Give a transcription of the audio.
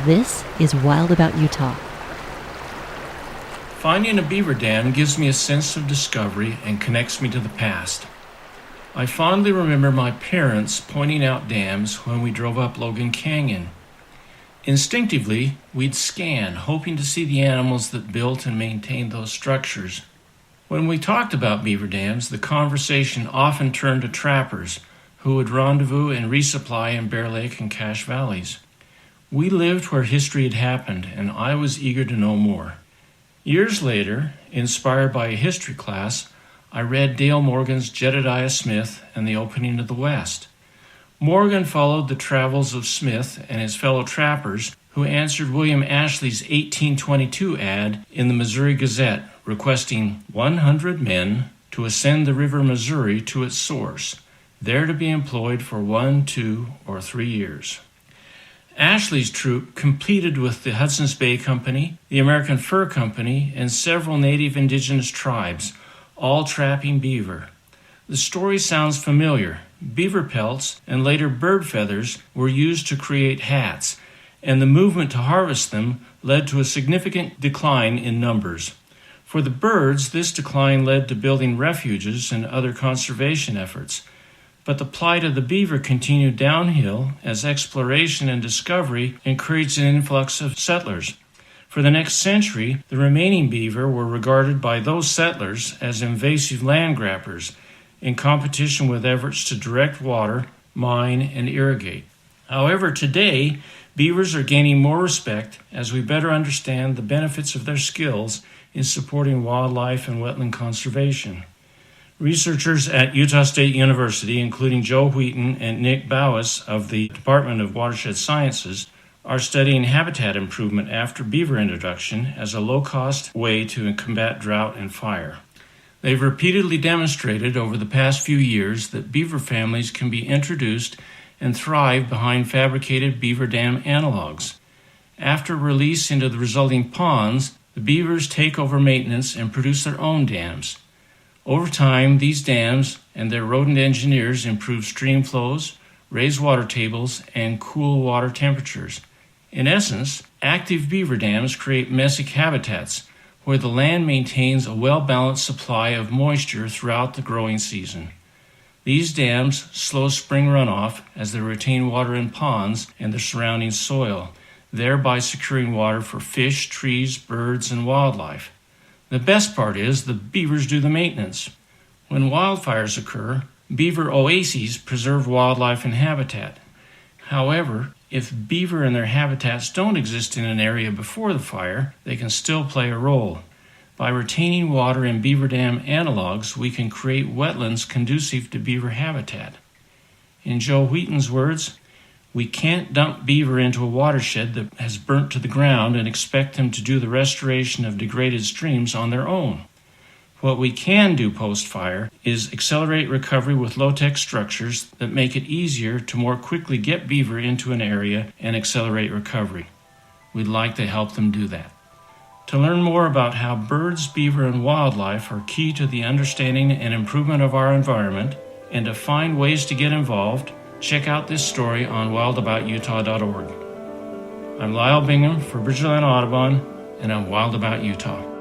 This is Wild About Utah. Finding a beaver dam gives me a sense of discovery and connects me to the past. I fondly remember my parents pointing out dams when we drove up Logan Canyon. Instinctively, we'd scan, hoping to see the animals that built and maintained those structures. When we talked about beaver dams, the conversation often turned to trappers who would rendezvous and resupply in Bear Lake and Cache Valleys. We lived where history had happened, and I was eager to know more. Years later, inspired by a history class, I read Dale Morgan's Jedediah Smith and the Opening of the West. Morgan followed the travels of Smith and his fellow trappers who answered William Ashley's 1822 ad in the Missouri Gazette requesting 100 men to ascend the river Missouri to its source, there to be employed for 1, 2, or 3 years. Ashley's troop competed with the Hudson's Bay Company, the American Fur Company, and several native indigenous tribes, all trapping beaver. The story sounds familiar. Beaver pelts and later bird feathers were used to create hats, and the movement to harvest them led to a significant decline in numbers. For the birds, this decline led to building refuges and other conservation efforts. But the plight of the beaver continued downhill as exploration and discovery encouraged an influx of settlers. For the next century, the remaining beaver were regarded by those settlers as invasive land grabbers, in competition with efforts to direct water, mine, and irrigate. However, today, beavers are gaining more respect as we better understand the benefits of their skills in supporting wildlife and wetland conservation. Researchers at Utah State University, including Joe Wheaton and Nick Bowis of the Department of Watershed Sciences, are studying habitat improvement after beaver introduction as a low-cost way to combat drought and fire. They've repeatedly demonstrated over the past few years that beaver families can be introduced and thrive behind fabricated beaver dam analogs. After release into the resulting ponds, the beavers take over maintenance and produce their own dams. Over time, these dams and their rodent engineers improve stream flows, raise water tables, and cool water temperatures. In essence, active beaver dams create mesic habitats where the land maintains a well-balanced supply of moisture throughout the growing season. These dams slow spring runoff as they retain water in ponds and the surrounding soil, thereby securing water for fish, trees, birds, and wildlife. The best part is the beavers do the maintenance. When wildfires occur, beaver oases preserve wildlife and habitat. However, if beaver and their habitats don't exist in an area before the fire, they can still play a role. By retaining water in beaver dam analogs, we can create wetlands conducive to beaver habitat. In Joe Wheaton's words, we can't dump beaver into a watershed that has burnt to the ground and expect them to do the restoration of degraded streams on their own. What we can do post-fire is accelerate recovery with low-tech structures that make it easier to more quickly get beaver into an area and accelerate recovery. We'd like to help them do that. To learn more about how birds, beaver, and wildlife are key to the understanding and improvement of our environment, and to find ways to get involved, check out this story on wildaboututah.org. I'm Lyle Bingham for Bridgerland Audubon, and I'm Wild About Utah.